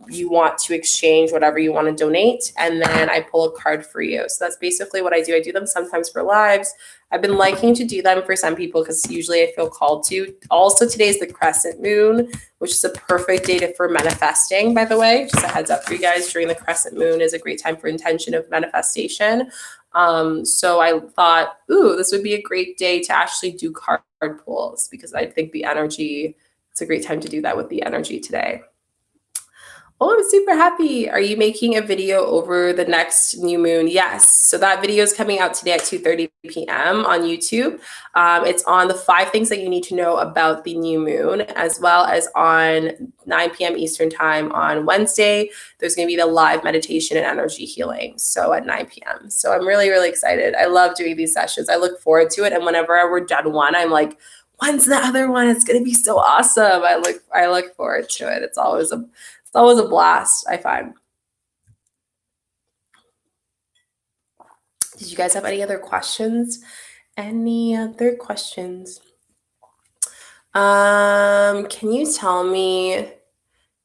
you want to exchange, whatever you want to donate. And then I pull a card for you. So that's basically what I do. I do them sometimes for lives. I've been liking to do them for some people because usually I feel called to. Also, today is the crescent moon, which is a perfect day for manifesting, by the way. Just a heads up for you guys, during the crescent moon is a great time for intention of manifestation. So I thought, ooh, this would be a great day to actually do card pulls because I think the energy, it's a great time to do that with the energy today. Oh, I'm super happy. Are you making a video over the next new moon? Yes. So that video is coming out today at 2:30 p.m. on YouTube. It's on the 5 things that you need to know about the new moon, as well as on 9 p.m. Eastern time on Wednesday. There's going to be the live meditation and energy healing. So at 9 p.m. So I'm really, really excited. I love doing these sessions. I look forward to it. And whenever we're done one, I'm like, when's the other one? It's going to be so awesome. I look forward to it. It's always a blast, I find. Did you guys have any other questions? Any other questions? Can you tell me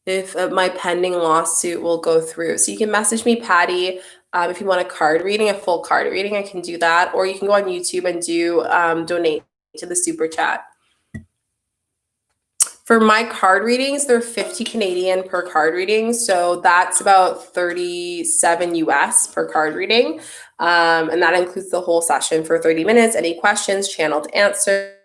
if my pending lawsuit will go through? So you can message me, Patty, if you want a card reading, a full card reading, I can do that. Or you can go on YouTube and do donate to the super chat. For my card readings, they're 50 Canadian per card reading. So that's about 37 US per card reading. And that includes the whole session for 30 minutes. Any questions, channeled answer.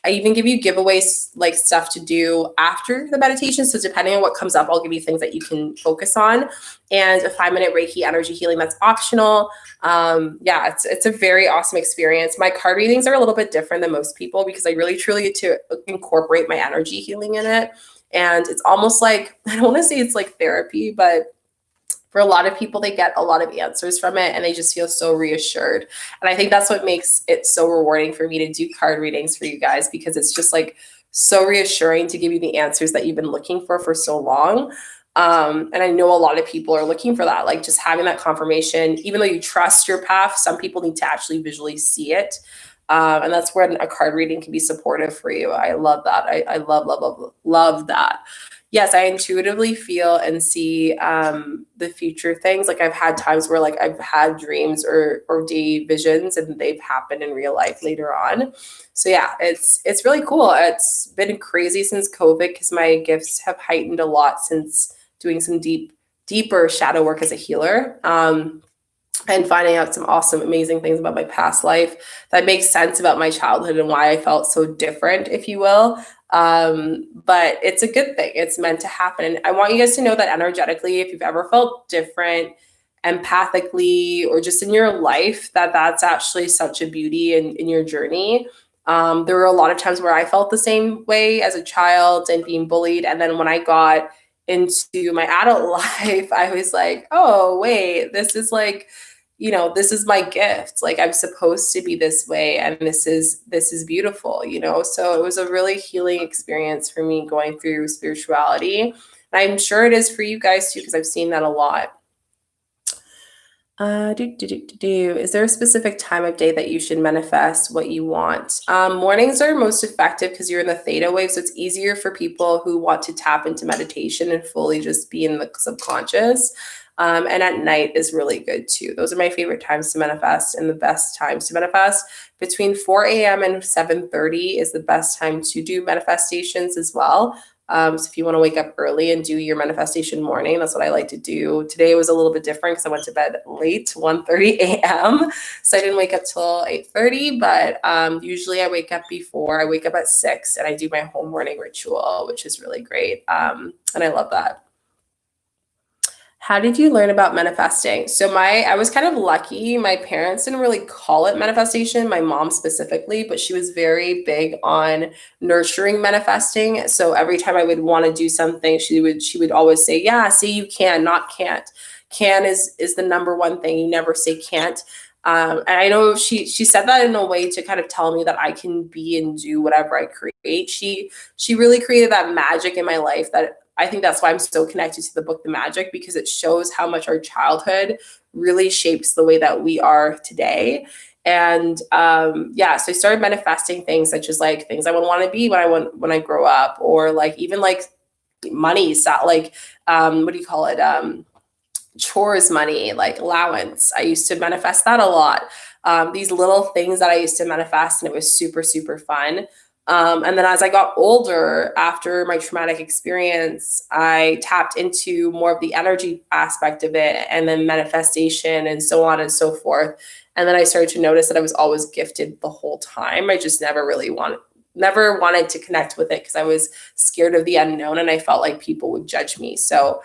I even give you giveaways, like stuff to do after the meditation. So depending on what comes up, I'll give you things that you can focus on. And a 5-minute Reiki energy healing that's optional. Yeah, it's a very awesome experience. My card readings are a little bit different than most people because I really truly get to incorporate my energy healing in it. And it's almost like, I don't want to say it's like therapy, but for a lot of people, they get a lot of answers from it and they just feel so reassured. And I think that's what makes it so rewarding for me to do card readings for you guys, because it's just like so reassuring to give you the answers that you've been looking for so long. And I know a lot of people are looking for that, like just having that confirmation. Even though you trust your path, some people need to actually visually see it. And that's where a card reading can be supportive for you. I love that. I love that. Yes, I intuitively feel and see the future things. Like I've had times where like I've had dreams or day visions and they've happened in real life later on. So yeah, it's really cool. It's been crazy since COVID because my gifts have heightened a lot since doing some deeper shadow work as a healer. And finding out some awesome, amazing things about my past life that makes sense about my childhood and why I felt so different, if you will. But it's a good thing. It's meant to happen. And I want you guys to know that energetically, if you've ever felt different, empathically, or just in your life, that's actually such a beauty in your journey. There were a lot of times where I felt the same way as a child and being bullied. And then when I got into my adult life, I was like, oh, wait, this is like, this is my gift. Like I'm supposed to be this way. And this is beautiful, So it was a really healing experience for me going through spirituality. And I'm sure it is for you guys too, because I've seen that a lot. Is there a specific time of day that you should manifest what you want? Mornings are most effective because you're in the theta wave, so it's easier for people who want to tap into meditation and fully just be in the subconscious. And at night is really good too. Those are my favorite times to manifest, and the best times to manifest. Between 4 a.m. and 7:30 is the best time to do manifestations as well. So if you want to wake up early and do your manifestation morning, that's what I like to do. Today was a little bit different because I went to bed late, 1:30 a.m. So I didn't wake up till 8:30, but usually I wake up before. I wake up at 6 and I do my whole morning ritual, which is really great. And I love that. How did you learn about manifesting? So I was kind of lucky. My parents didn't really call it manifestation, my mom specifically, but she was very big on nurturing manifesting. So every time I would want to do something, she would always say, yeah, see, you can, not can't. Can is the number one thing. You never say can't. And I know she said that in a way to kind of tell me that I can be and do whatever I create. She really created that magic in my life that I think that's why I'm so connected to the book The Magic, because it shows how much our childhood really shapes the way that we are today. And yeah, so I started manifesting things such as like things I would want to be when I grow up, or like even like money, so like what do you call it? Chores money, like allowance. I used to manifest that a lot. These little things that I used to manifest, and it was super, super fun. And then as I got older, after my traumatic experience, I tapped into more of the energy aspect of it, and then manifestation and so on and so forth. And then I started to notice that I was always gifted the whole time. I just never wanted to connect with it because I was scared of the unknown, and I felt like people would judge me. So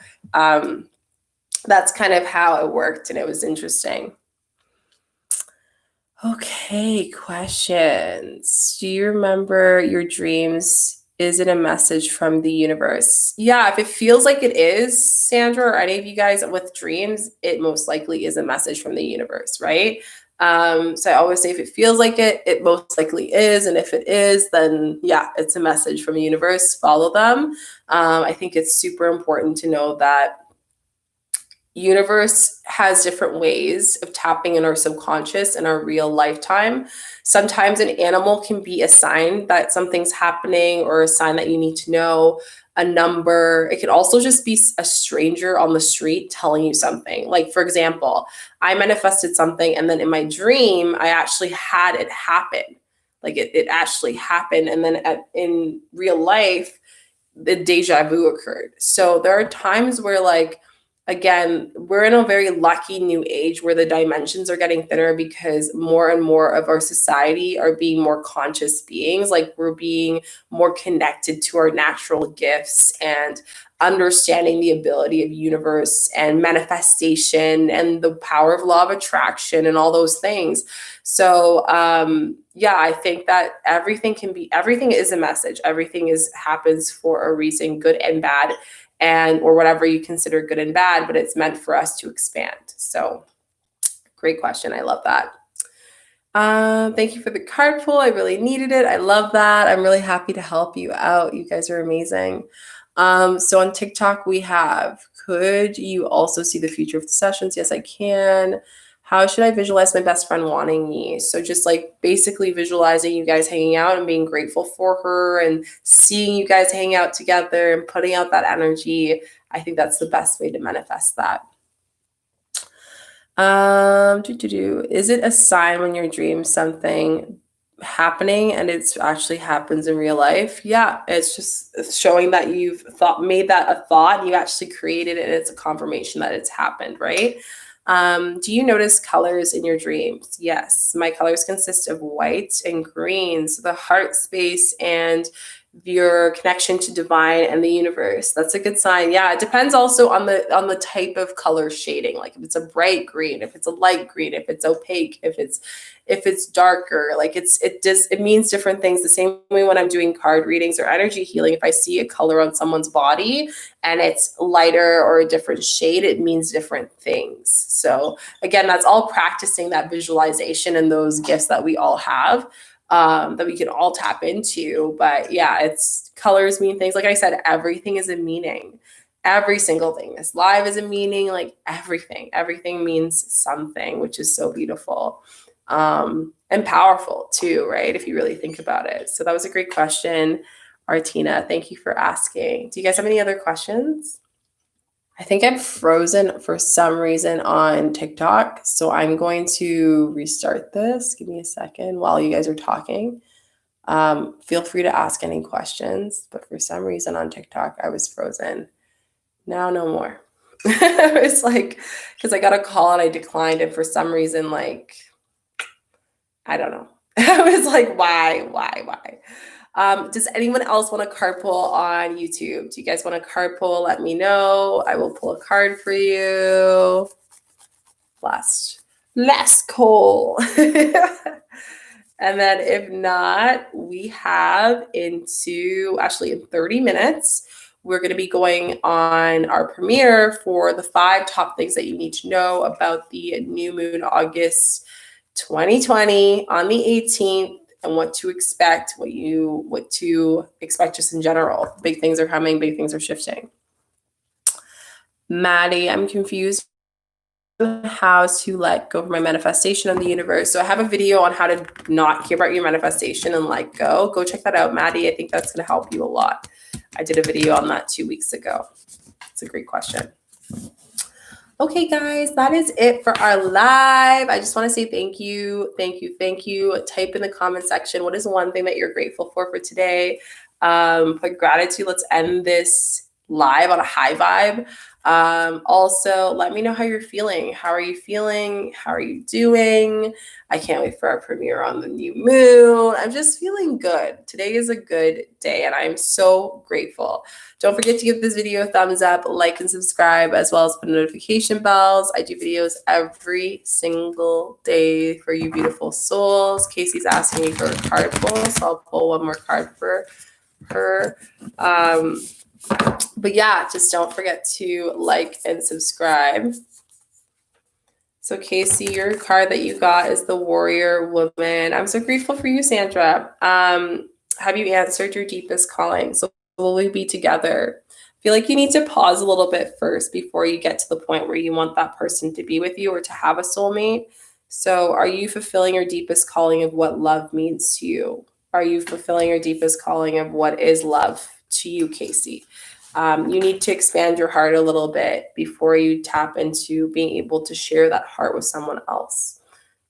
that's kind of how it worked, and it was interesting. Okay, questions. Do you remember your dreams? Is it a message from the universe? Yeah, if it feels like it is, Sandra, or any of you guys with dreams, it most likely is a message from the universe, right? So I always say if it feels like it most likely is. And if it is, then yeah, it's a message from the universe. Follow them. I think it's super important to know that universe has different ways of tapping in our subconscious in our real lifetime. Sometimes an animal can be a sign that something's happening, or a sign that you need to know, a number. It can also just be a stranger on the street telling you something. Like, for example, I manifested something, and then in my dream, I actually had it happen. Like it actually happened. And then in real life, the deja vu occurred. So there are times where, like, again, we're in a very lucky new age where the dimensions are getting thinner because more and more of our society are being more conscious beings. Like, we're being more connected to our natural gifts and understanding the ability of universe and manifestation and the power of law of attraction and all those things. So yeah, I think that everything is a message. Everything happens for a reason, good and bad, and or whatever you consider good and bad, but it's meant for us to expand. So great question. I love that. Thank you for the card pull. I really needed it. I love that. I'm really happy to help you out. You guys are amazing. So on TikTok, we have, could you also see the future of the sessions? Yes, I can. How should I visualize my best friend wanting me? So just like basically visualizing you guys hanging out and being grateful for her and seeing you guys hang out together and putting out that energy. I think that's the best way to manifest that. Is it a sign when you dream something happening and it's actually happens in real life? Yeah, it's just showing that you've made that a thought, you actually created it, and it's a confirmation that it's happened, right? Do you notice colors in your dreams? Yes, my colors consist of white and green, so the heart space and your connection to divine and the universe. That's a good sign. Yeah, it depends also on the type of color shading. Like if it's a bright green, if it's a light green, if it's opaque, if it's darker, like it means different things. The same way when I'm doing card readings or energy healing, if I see a color on someone's body and it's lighter or a different shade, it means different things. So again, that's all practicing that visualization and those gifts that we all have. That we can all tap into. But yeah, it's colors mean things. Like I said, everything is a meaning. Every single thing. This live is a meaning, like everything means something, which is so beautiful. And powerful too, right? If you really think about it. So that was a great question, Artina. Thank you for asking. Do you guys have any other questions? I think I'm frozen for some reason on TikTok, so I'm going to restart this. Give me a second while you guys are talking. Feel free to ask any questions, but for some reason on TikTok, I was frozen. Now, no more. It's like, because I got a call and I declined, and for some reason, like, I don't know. I was like, why? Does anyone else want a card pull on YouTube? Do you guys want a card pull? Let me know. I will pull a card for you. Last call. And then if not, we have in 30 minutes, we're going to be going on our premiere for the 5 top things that you need to know about the new moon, August 2020 on the 18th and what to expect, what to expect just in general. Big things are coming, big things are shifting. Maddie, I'm confused how to let go of my manifestation on the universe. So I have a video on how to not care about your manifestation and let go. Go check that out, Maddie. I think that's going to help you a lot. I did a video on that 2 weeks ago. It's a great question. Okay, guys, that is it for our live. I just want to say thank you. Type in the comment section, what is one thing that you're grateful for today? Put gratitude. Let's end this live on a high vibe. Also, let me know how you're feeling. How are you feeling? How are you doing? I can't wait for our premiere on the new moon. I'm just feeling good. Today is a good day, and I am so grateful. Don't forget to give this video a thumbs up, like and subscribe, as well as put notification bells. I do videos every single day for you beautiful souls. Casey's asking me for a card pull, so I'll pull one more card for her. But yeah, just don't forget to like and subscribe. So Casey, your card that you got is the Warrior Woman. I'm so grateful for you, Sandra. Have you answered your deepest calling? So will we be together? I feel like you need to pause a little bit first before you get to the point where you want that person to be with you or to have a soulmate. So are you fulfilling your deepest calling of what love means to you? Are you fulfilling your deepest calling of what is love to you, Casey? You need to expand your heart a little bit before you tap into being able to share that heart with someone else.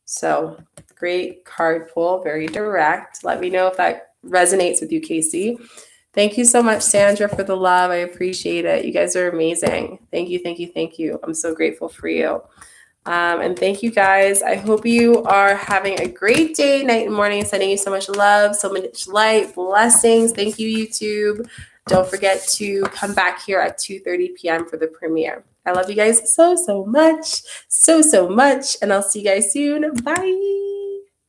So great card pull, very direct. Let me know if that resonates with you, Casey. Thank you so much, Sandra, for the love. I appreciate it. You guys are amazing. Thank you. I'm so grateful for you. And thank you, guys. I hope you are having a great day, night, and morning. Sending you so much love, so much light, blessings. Thank you, YouTube. Don't forget to come back here at 2:30 p.m. for the premiere. I love you guys so much. And I'll see you guys soon. Bye.